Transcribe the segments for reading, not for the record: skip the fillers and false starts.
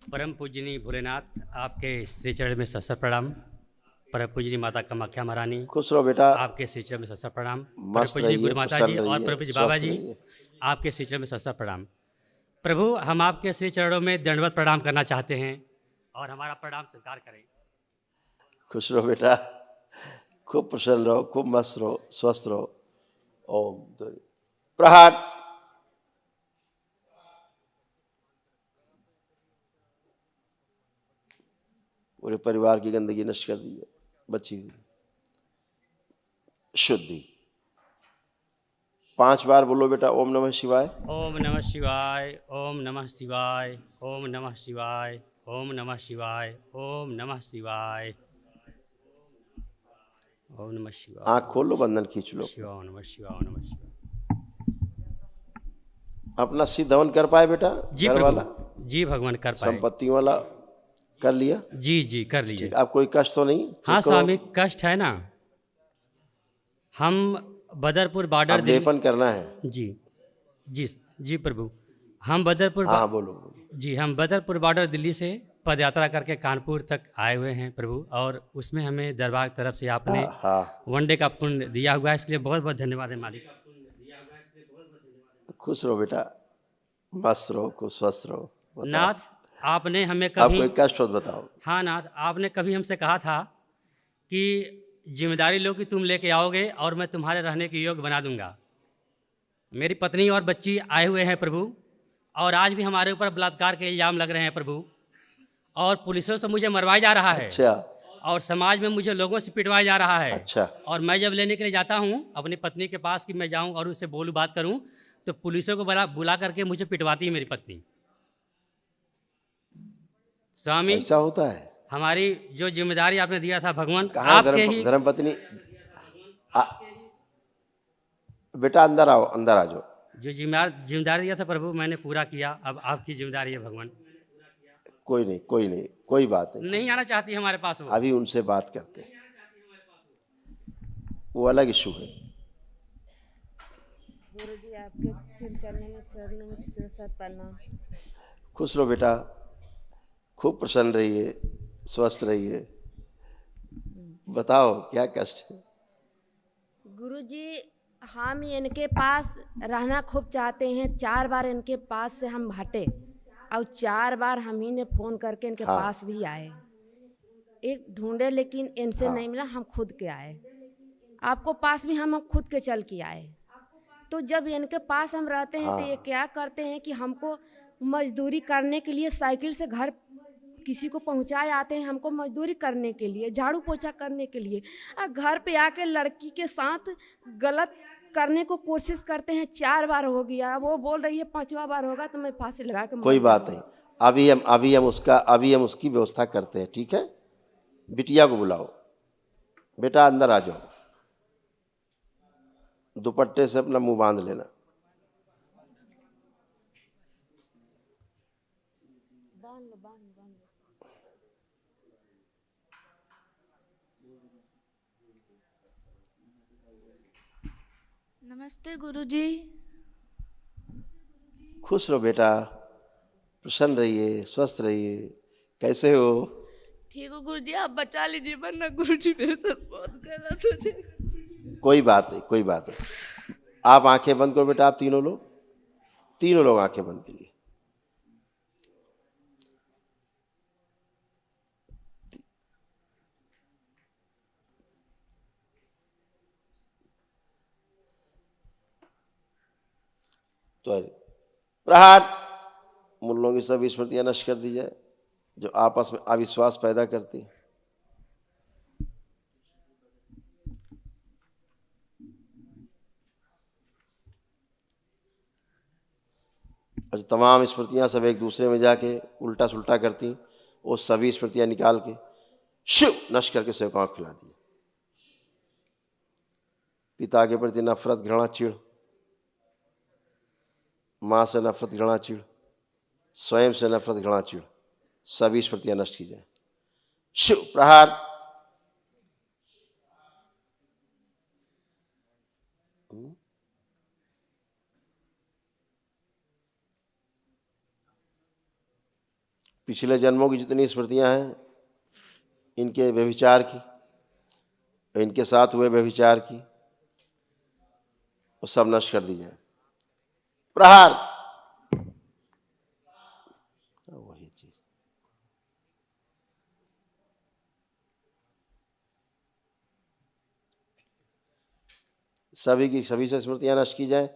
परम पूजनीय भोलेनाथ, आपके श्री चरण में सत्सर प्रणाम। परम पूजनीय माता कामाख्या महारानी, खुश रहो बेटा, आपके श्री चरण में सत्सर प्रणाम। परम मस्त पूजनीय रहिए, गुरु माता जी प्रसन्न और रहिए, परम पूज्य बाबा स्वस्थ जी, रहिए। आपके श्री चरण में सत्सर प्रणाम। प्रभु, हम आपके श्री चरणों में दंडवत प्रणाम करना चाहते हैं और हमारा प्रणाम स्वीकार करें। खुश रहो बेटा, खूब प्रसन्न रहो, खूब मस्त रहो, स्वस्थ रहो। ओम प्रहार। पूरे परिवार की गंदगी नष्ट कर दीजिए, बची हुई शुद्धि। 5 बार बोलो बेटा, ओम नमः शिवाय। ओम नमः शिवाय, ओम नमः शिवाय, ओम नमः शिवाय, ओम नमः शिवाय, ओम नमः शिवाय, ओम नमः शिवाय। आँख खोल लो, बंधन खींच लो। शिवाय नमः शिवाय, नमः शिवाय। अपना सिद्ध हवन कर पाए बेटा? जी घर प्रभु, वाला, जी भगवान कर पाए। संपत्तियों वाला कर लिया? जी जी कर लिए। ठीक, आप कोई कष्ट तो नहीं? हाँ ठीक करो। स्वामी, कष्ट है ना। हम बदरपुर बॉर्डर अब दिल्ली। लेपन करना है। जी जी जी प्रभु, हम बदरपुर हाँ बोलो बोलो। जी, हम बदरपुर बॉर्डर दिल्ली से पद यात्रा करके कानपुर तक आए हुए हैं प्रभु, और उसमें हमें दरबार की तरफ से आपने हाँ, वनडे का पुण्य दिया हुआ है, इसके लिए बहुत बहुत धन्यवाद है मालिक। खुश रहो बेटा, मस्त रहो, खूब स्वस्थ रहो। बताओ, नाथ, आपने हमें आप कभी, कोई कष्ट हो तो बताओ। हाँ नाथ, आपने कभी हमसे कहा था कि जिम्मेदारी लो कि तुम लेके आओगे और मैं तुम्हारे रहने के योग्य बना दूंगा। मेरी पत्नी और बच्ची आए हुए हैं प्रभु, और आज भी हमारे ऊपर बलात्कार के इल्ज़ाम लग रहे हैं प्रभु, और पुलिसों से मुझे मरवाया जा रहा है, अच्छा और समाज में मुझे लोगों से पिटवाया जा रहा है। अच्छा। और मैं जब लेने के लिए जाता हूँ अपनी पत्नी के पास कि मैं जाऊँ और उससे बोलूँ, बात करूँ, तो पुलिसों को बुला करके मुझे पिटवाती है मेरी पत्नी। स्वामी, ऐसा होता है? हमारी जो जिम्मेदारी आपने दिया था भगवान, कहाँ है आपके ही धर्मपत्नी? बेटा अंदर आओ, अंदर आ जाओ। जो जिम्मेदारी दिया था प्रभु, मैंने पूरा किया। अब आपकी जिम्मेदारी है भगवान। कोई नहीं, कोई नहीं, कोई बात नहीं, कोई नहीं आना बात चाहती हमारे पास वो। नहीं। अभी उनसे बात करते हैं, वो अलग इशू है। गुरुजी, आपके चरणों में सिर प्रणाम। खुश रहो बेटा, खूब प्रसन्न रहिए, स्वस्थ रहिए। बताओ क्या कष्ट है? गुरुजी, हम इनके पास रहना खूब चाहते हैं। 4 बार इनके पास से हम हटे और 4 बार हम ही ने फ़ोन करके इनके हाँ। पास भी आए। एक ढूंढे लेकिन इनसे हाँ। नहीं मिला, हम खुद के आए। आपको पास भी हम खुद के चल के आए। तो जब इनके पास हम रहते हैं तो ये क्या करते हैं कि हमको मजदूरी करने के लिए साइकिल से घर किसी को पहुंचाए आते हैं, हमको मजदूरी करने के लिए, झाड़ू पोछा करने के लिए। और घर पे आके लड़की के साथ गलत करने को कोशिश करते हैं। 4 बार हो गया, वो बोल रही है 5वां बार होगा तो मैं फांसी लगा के कोई मर बात जाऊंगी। नहीं, अभी हम उसकी व्यवस्था करते हैं, ठीक है? बिटिया को बुलाओ, बेटा अंदर आ जाओ, दुपट्टे से अपना मुंह बांध लेना। नमस्ते गुरुजी। खुश रहो बेटा, प्रसन्न रहिए, स्वस्थ रहिए। कैसे हो? ठीक हो गुरुजी, आप बचा लीजिए वरना गुरुजी मेरे साथ बहुत गलत हो जाएगा। कोई बात नहीं, कोई बात नहीं। आप आंखें बंद करो बेटा, आप तीनों लोग आंखें बंद करिए। तो प्रहार। उन लोगों की सभी स्मृतियां नष्ट कर दी जाए जो आपस में अविश्वास पैदा करती है। और तमाम स्मृतियां सब एक दूसरे में जाके उल्टा सुल्टा करती, वो सभी स्मृतियां निकाल के शिव नष्ट करके सेवकाओं को खिला दी। पिता के प्रति नफरत, घृणा, चिढ़, माँ से नफरत, घृणा, चिढ़, स्वयं से नफरत, घृणा, चिढ़, सभी स्मृतियां नष्ट की जाए। शिव प्रहार। पिछले जन्मों की जितनी स्मृतियां हैं इनके व्यभिचार की, इनके साथ हुए व्यभिचार की, वो सब नष्ट कर दी जाए। प्रहार। वही चीज। सभी की सभी से स्मृतियां नष्ट की जाए।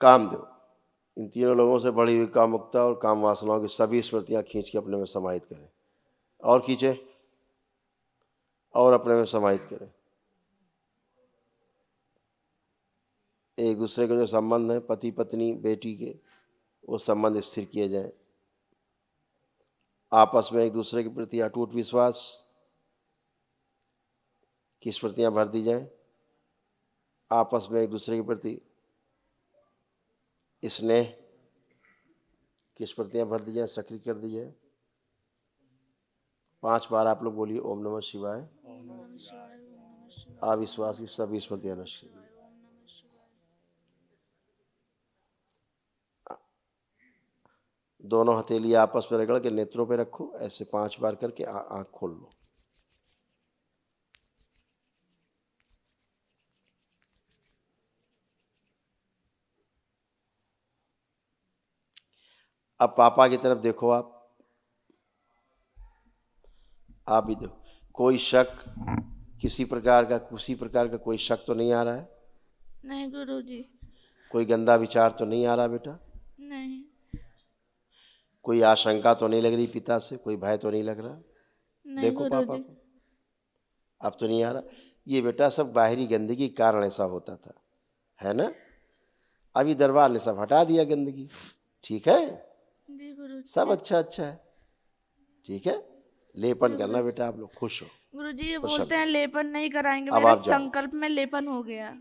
कामदेव, इन तीनों लोगों से बढ़ी हुई कामुकता और काम वासनाओं की सभी स्मृतियां खींच के अपने में समाहित करें, और खींचे और अपने में समाहित करें। एक दूसरे के जो संबंध हैं, पति पत्नी बेटी के, वो संबंध स्थिर किए जाएं। आपस में एक दूसरे के प्रति अटूट विश्वास की स्मृतियां भर दी जाएं। आपस में एक दूसरे के प्रति स्नेह की स्मृतियां भर दी जाए, सक्रिय कर दी जाए। 5 बार आप लोग बोलिए ओम नमः शिवाय। अविश्वास की सभी स्मृतियां नष्ट। दोनों हथेली आपस में रगड़ के नेत्रों पे रखो, ऐसे 5 बार करके आंख खोल लो। अब पापा की तरफ देखो, आप भी देखो। कोई शक, किसी प्रकार का कोई शक तो नहीं आ रहा है? नहीं गुरुजी। कोई गंदा विचार तो नहीं आ रहा बेटा? नहीं। कोई आशंका तो नहीं लग रही पिता से? कोई भय तो नहीं लग रहा? नहीं देखो पापा गुरुजी। को, अब तो नहीं आ रहा। ये बेटा सब बाहरी गंदगी के कारण ऐसा होता था, है ना? अभी दरबार ने सब हटा दिया गंदगी, ठीक है? जी गुरुजी। सब अच्छा है, ठीक है? लेपन करना बेटा, आप लोग खुश हो। गुरुजी ये प्रसन्न। बोलते हैं लेपन नहीं कराएंगे, अब मेरे आप जाओ। संकल्प में लेपन हो गया।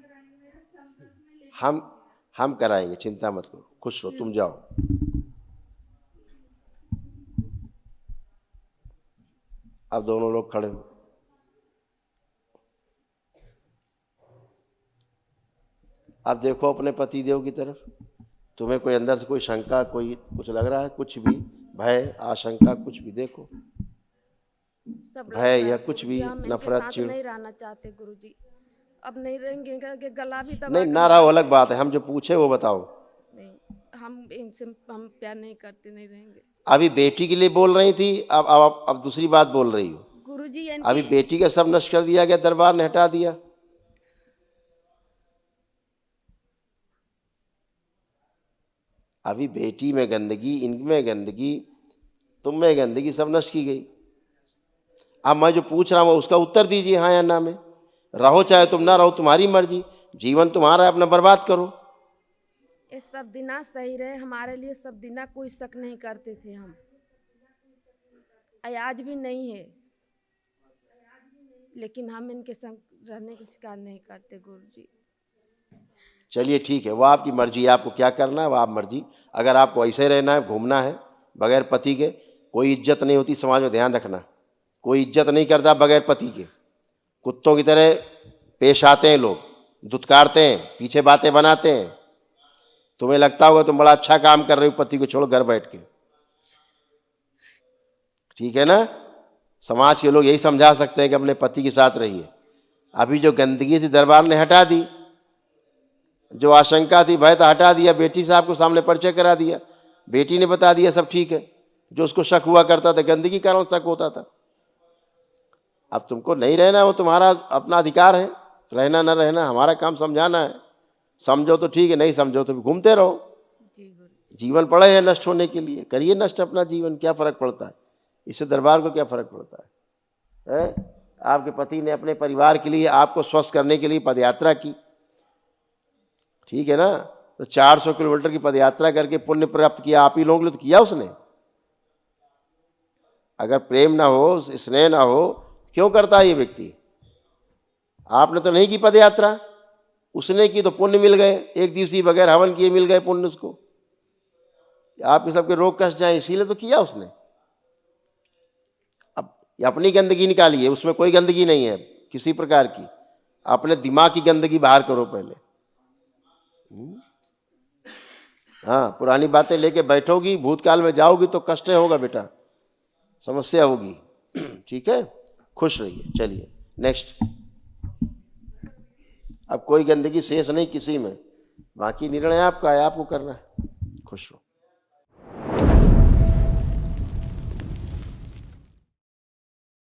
हम कराएंगे, चिंता मत करो, खुश रहो, तुम जाओ। अब दोनों लोग खड़े हो। अब देखो अपने पति देव की तरफ। तुम्हें कोई अंदर से कोई शंका, कोई कुछ लग रहा है? कुछ भी भय, आशंका, कुछ भी देखो, सब भय या कुछ भी, हम इनके नफरत, साथ चिढ़। नहीं रहना चाहते गुरुजी, अब नहीं रहेंगे, कि गला भी दबा नहीं, के ना रहो अलग बात है, हम जो पूछे वो बताओ। नहीं, हम इनसे हम प्यार नहीं करते, नहीं रहेंगे। अभी बेटी के लिए बोल रही थी, अब दूसरी बात बोल रही हो। गुरुजी अभी बेटी का सब नष्ट कर दिया गया, दरबार ने हटा दिया। अभी बेटी में गंदगी, इनमें गंदगी, तुम में गंदगी, सब नष्ट की गई। अब मैं जो पूछ रहा हूँ उसका उत्तर दीजिए, हाँ या ना में। रहो चाहे तुम ना रहो, तुम्हारी मर्जी, जीवन तुम्हारा है, अपना बर्बाद करो। ये सब दिना सही रहे हमारे लिए, सब दिना कोई शक नहीं करते थे हम, आज भी नहीं है, लेकिन हम इनके संग रहने की स्वीकार नहीं करते गुरुजी। चलिए ठीक है, वो आपकी मर्जी है, आपको क्या करना है वो आप मर्जी। अगर आपको ऐसे रहना है, घूमना है बगैर पति के, कोई इज्जत नहीं होती समाज में, ध्यान रखना। कोई इज्जत नहीं करता बगैर पति के। कुत्तों की तरह पेश आते हैं लोग, दुत्कारते हैं, पीछे बातें बनाते हैं। तुम्हें लगता होगा तुम बड़ा अच्छा काम कर रहे हो, पति को छोड़ो घर बैठ के, ठीक है ना? समाज के लोग यही समझा सकते हैं कि अपने पति के साथ रहिए। अभी जो गंदगी थी दरबार ने हटा दी, जो आशंका थी, भय था, हटा दिया। बेटी साहब को सामने परिचय करा दिया, बेटी ने बता दिया सब ठीक है। जो उसको शक हुआ करता था, गंदगी के कारण शक होता था। अब तुमको नहीं रहना, वो तुम्हारा अपना अधिकार है, रहना न रहना हमारा काम समझाना है। समझो तो ठीक है, नहीं समझो तो भी घूमते रहो। जीवन पड़े है नष्ट होने के लिए, करिए नष्ट अपना जीवन, क्या फर्क पड़ता है? इससे दरबार को क्या फर्क पड़ता है? आपके पति ने अपने परिवार के लिए, आपको स्वस्थ करने के लिए पदयात्रा की, ठीक है ना? तो 400 किलोमीटर की पदयात्रा करके पुण्य प्राप्त किया, आप ही लोगों ने तो किया उसने। अगर प्रेम ना हो, स्नेह ना हो, क्यों करता है ये व्यक्ति? आपने तो नहीं की पदयात्रा, उसने की तो पुण्य मिल गए, एक दिवसीय बगैर हवन किए मिल गए पुण्य उसको। आपके सबके रोग कष्ट जाए, इसीलिए तो किया उसने। अब ये अपनी गंदगी निकालिए, उसमें कोई गंदगी नहीं है किसी प्रकार की। अपने दिमाग की गंदगी बाहर करो पहले। हाँ, पुरानी बातें लेके बैठोगी, भूतकाल में जाओगी तो कष्ट होगा बेटा, समस्या होगी। ठीक है, खुश रहिए। चलिए नेक्स्ट। अब कोई गंदगी शेष नहीं किसी में, बाकी निर्णय आपका है, आपको करना है। खुश रहो।